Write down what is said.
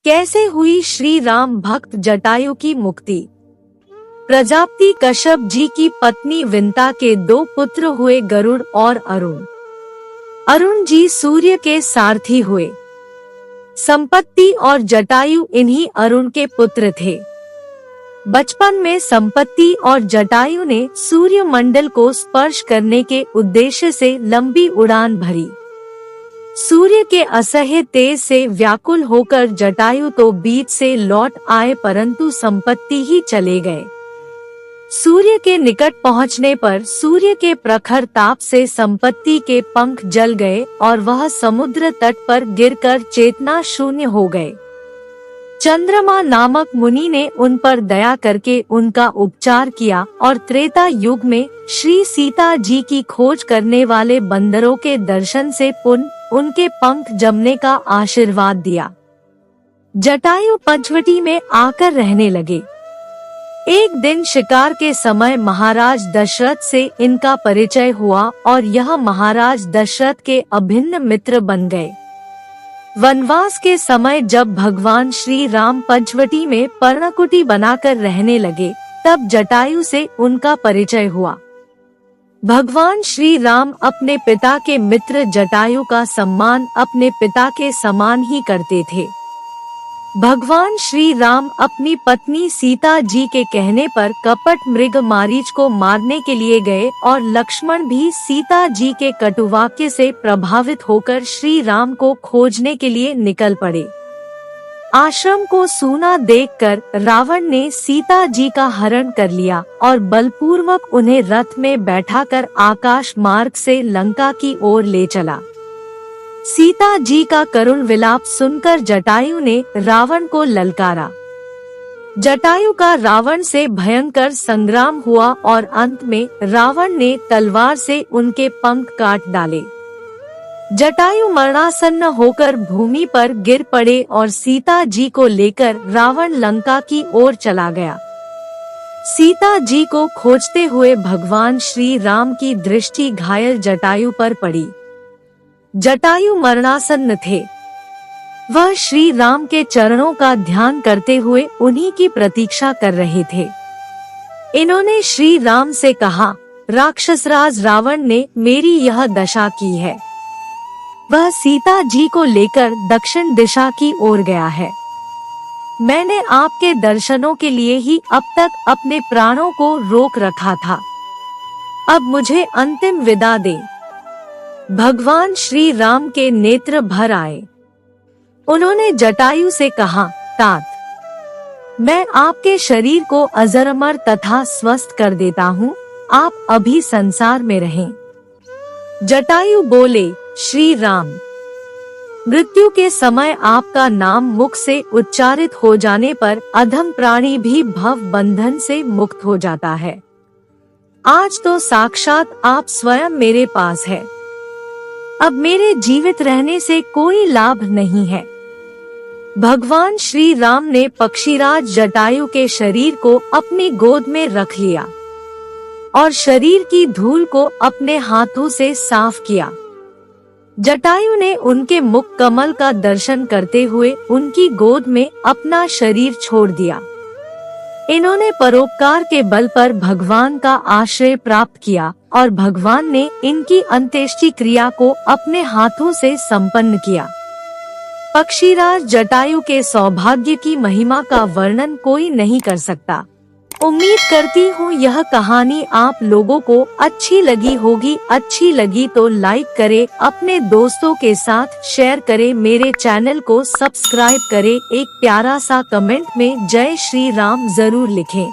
कैसे हुई श्री राम भक्त जटायु की मुक्ति। प्रजापति कश्यप जी की पत्नी विंता के 2 पुत्र हुए, गरुड़ और अरुण। अरुण जी सूर्य के सारथी हुए। संपत्ति और जटायु इन्हीं अरुण के पुत्र थे। बचपन में संपत्ति और जटायु ने सूर्य मंडल को स्पर्श करने के उद्देश्य से लंबी उड़ान भरी। सूर्य के असह्य तेज से व्याकुल होकर जटायु तो बीच से लौट आए, परंतु संपत्ति ही चले गए। सूर्य के निकट पहुंचने पर सूर्य के प्रखर ताप से संपत्ति के पंख जल गए और वह समुद्र तट पर गिरकर चेतना शून्य हो गए। चंद्रमा नामक मुनि ने उन पर दया करके उनका उपचार किया और त्रेता युग में श्री सीता जी की खोज करने वाले बंदरों के दर्शन से पुनः उनके पंख जमने का आशीर्वाद दिया। जटायु पंचवटी में आकर रहने लगे। एक दिन शिकार के समय महाराज दशरथ से इनका परिचय हुआ और यह महाराज दशरथ के अभिन्न मित्र बन गए। वनवास के समय जब भगवान श्री राम पंचवटी में पर्णकुटी बनाकर रहने लगे, तब जटायु से उनका परिचय हुआ। भगवान श्री राम अपने पिता के मित्र जटायु का सम्मान अपने पिता के समान ही करते थे। भगवान श्री राम अपनी पत्नी सीता जी के कहने पर कपट मृग मारीच को मारने के लिए गए और लक्ष्मण भी सीता जी के कटुवाक्य से प्रभावित होकर श्री राम को खोजने के लिए निकल पड़े। आश्रम को सूना देखकर रावण ने सीता जी का हरण कर लिया और बलपूर्वक उन्हें रथ में बैठाकर आकाश मार्ग से लंका की ओर ले चला। सीता जी का करुण विलाप सुनकर जटायु ने रावण को ललकारा। जटायु का रावण से भयंकर संग्राम हुआ और अंत में रावण ने तलवार से उनके पंख काट डाले। जटायु मरणासन्न होकर भूमि पर गिर पड़े और सीता जी को लेकर रावण लंका की ओर चला गया। सीता जी को खोजते हुए भगवान श्री राम की दृष्टि घायल जटायु पर पड़ी। जटायु मरणासन्न थे। वह श्री राम के चरणों का ध्यान करते हुए उन्हीं की प्रतीक्षा कर रहे थे। इन्होंने श्री राम से कहा, राक्षसराज रावण ने मेरी यह दशा की है। वह सीता जी को लेकर दक्षिण दिशा की ओर गया है। मैंने आपके दर्शनों के लिए ही अब तक अपने प्राणों को रोक रखा था। अब मुझे अंतिम विदा दे। भगवान श्री राम के नेत्र भर आए। उन्होंने जटायु से कहा, तात, मैं आपके शरीर को अजर-अमर तथा स्वस्थ कर देता हूँ, आप अभी संसार में रहें। जटायु बोले, श्री राम, मृत्यु के समय आपका नाम मुख से उच्चारित हो जाने पर अधम प्राणी भी भव बंधन से मुक्त हो जाता है। आज तो साक्षात आप स्वयं मेरे पास है। अब मेरे जीवित रहने से कोई लाभ नहीं है। भगवान श्री राम ने पक्षीराज जटायु के शरीर को अपनी गोद में रख लिया और शरीर की धूल को अपने हाथों से साफ किया। जटायु ने उनके मुख कमल का दर्शन करते हुए उनकी गोद में अपना शरीर छोड़ दिया। इन्होंने परोपकार के बल पर भगवान का आश्रय प्राप्त किया और भगवान ने इनकी अंत्येष्टि क्रिया को अपने हाथों से संपन्न किया। पक्षीराज जटायु के सौभाग्य की महिमा का वर्णन कोई नहीं कर सकता। उम्मीद करती हूँ यह कहानी आप लोगों को अच्छी लगी होगी। अच्छी लगी तो लाइक करें, अपने दोस्तों के साथ शेयर करें, मेरे चैनल को सब्सक्राइब करें, एक प्यारा सा कमेंट में जय श्री राम जरूर लिखें।